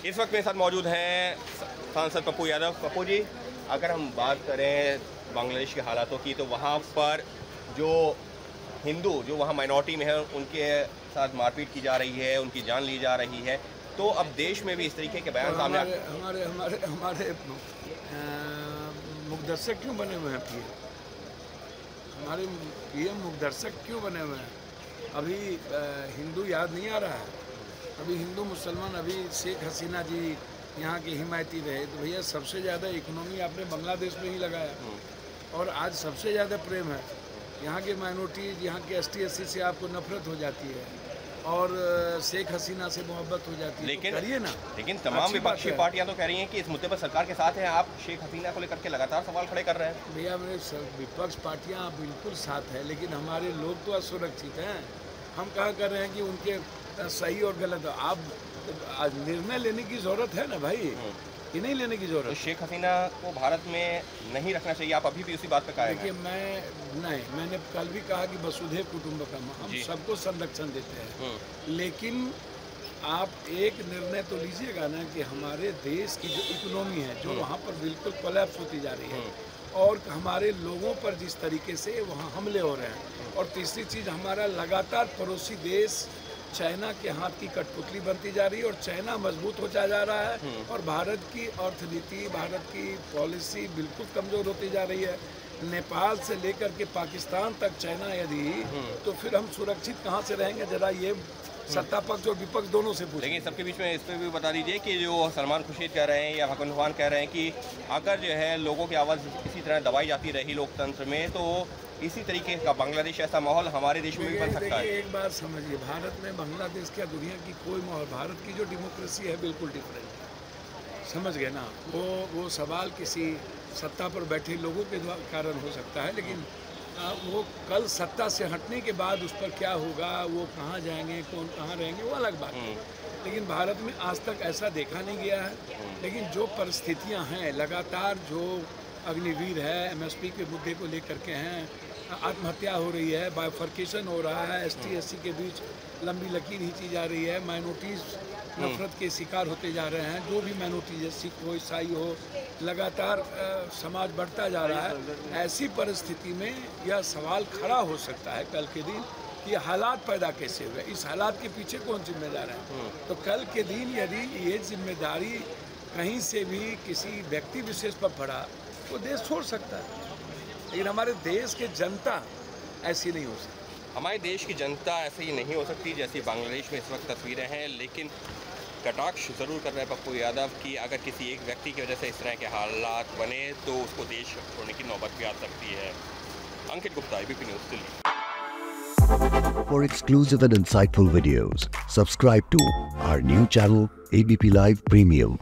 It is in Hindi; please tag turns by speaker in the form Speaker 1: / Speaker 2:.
Speaker 1: इस वक्त मेरे साथ मौजूद हैं सांसद पप्पू यादव। पप्पू जी, अगर हम बात करें बांग्लादेश के हालातों की, तो वहाँ पर जो हिंदू जो वहाँ माइनॉरिटी में है उनके साथ मारपीट की जा रही है, उनकी जान ली जा रही है। तो अब देश में भी इस तरीके के बयान सामने
Speaker 2: हमारे मुखदर्शक क्यों बने हुए हैं पीएम? हमारे पीएम मुखदर्शक क्यों बने हुए हैं? अभी हिंदू याद नहीं आ रहा है? अभी हिंदू मुसलमान, अभी शेख हसीना जी यहाँ के हिमायती रहे, तो भैया सबसे ज़्यादा इकोनॉमी आपने बांग्लादेश में ही लगाया और आज सबसे ज़्यादा प्रेम है। यहाँ के माइनॉरिटीज, यहाँ के ST/SC से आपको नफरत हो जाती है और शेख हसीना से मोहब्बत हो जाती है।
Speaker 1: लेकिन
Speaker 2: करिए ना।
Speaker 1: लेकिन तमाम विपक्षी पार्टियां तो कह रही हैं कि इस मुद्दे पर सरकार के साथ हैं। आप शेख हसीना को लेकर के लगातार सवाल खड़े कर रहे हैं।
Speaker 2: भैया मेरे विपक्ष पार्टियां बिल्कुल साथ है, लेकिन हमारे लोग तो असुरक्षित हैं। हम कहाँ कर रहे हैं कि उनके सही और गलत। आप निर्णय लेने की ज़रूरत है ना भाई, कि नहीं लेने की ज़रूरत?
Speaker 1: तो शेख हसीना को भारत में नहीं रखना चाहिए, आप अभी भी उसी बात पे कायम हैं?
Speaker 2: देखिए, मैंने कल भी कहा कि वसुधैव कुटुंबकम, हम सबको संरक्षण देते हैं, लेकिन आप एक निर्णय तो लीजिएगा ना कि हमारे देश की जो इकोनॉमी है, जो वहाँ पर बिल्कुल कोलैप्स होती जा रही है और हमारे लोगों पर जिस तरीके से वहाँ हमले हो रहे हैं, और तीसरी चीज़ हमारा लगातार पड़ोसी देश चाइना के हाथ की कठपुतली बनती जा रही है और चाइना मजबूत होता जा रहा है और भारत की अर्थनीति, भारत की पॉलिसी बिल्कुल कमज़ोर होती जा रही है। नेपाल से लेकर के पाकिस्तान तक चाइना यदि, तो फिर हम सुरक्षित कहाँ से रहेंगे? जरा ये सत्ता पक्ष और विपक्ष दोनों से पूछें।
Speaker 1: लेकिन सबके बीच में इस पर भी बता दीजिए कि जो सलमान खुर्शीद कह रहे हैं या हसन खान कह रहे हैं कि अगर जो है लोगों की आवाज़ इसी तरह दबाई जाती रही लोकतंत्र में, तो इसी तरीके का बांग्लादेश ऐसा माहौल हमारे देश में भी बन सकता है।
Speaker 2: एक बात समझिए, भारत में बांग्लादेश क्या दुनिया की कोई माहौल, भारत की जो डेमोक्रेसी है बिल्कुल डिफरेंट है, समझ गए ना? वो सवाल किसी सत्ता पर बैठे लोगों के कारण हो सकता है, लेकिन वो कल सत्ता से हटने के बाद उस पर क्या होगा, वो कहाँ जाएंगे, कौन कहाँ रहेंगे, वो अलग बात है। लेकिन भारत में आज तक ऐसा देखा नहीं गया है। लेकिन जो परिस्थितियाँ हैं, लगातार जो अग्निवीर है, MSP के मुद्दे को लेकर के हैं, आत्महत्या हो रही है, बाइफर्केशन हो रहा है, ST/SC के बीच लंबी लकीर खींची जा रही है, माइनॉरिटीज़ नफरत के शिकार होते जा रहे हैं, जो भी माइनॉरिटीज, सिख हो, ईसाई हो, लगातार समाज बढ़ता जा रहा है। ऐसी परिस्थिति में यह सवाल खड़ा हो सकता है कल के दिन कि हालात पैदा कैसे हुए, इस हालात के पीछे कौन जिम्मेदार है? तो कल के दिन यदि ये जिम्मेदारी कहीं से भी किसी व्यक्ति विशेष पर पड़ा, वो देश छोड़ सकता है। लेकिन हमारे देश की जनता ऐसी नहीं हो सकती।
Speaker 1: हमारे देश की जनता ऐसे ही नहीं हो सकती जैसी बांग्लादेश में इस वक्त तस्वीरें हैं। लेकिन कटाक्ष ज़रूर कर रहे हैं पप्पू यादव कि अगर किसी एक व्यक्ति की वजह से इस तरह के हालात बने तो उसको देश छोड़ने की नौबत भी आ सकती है। Ankit Gupta, ABP news, Delhi.
Speaker 3: For exclusive and insightful videos, subscribe to our new channel ABP Live Premium.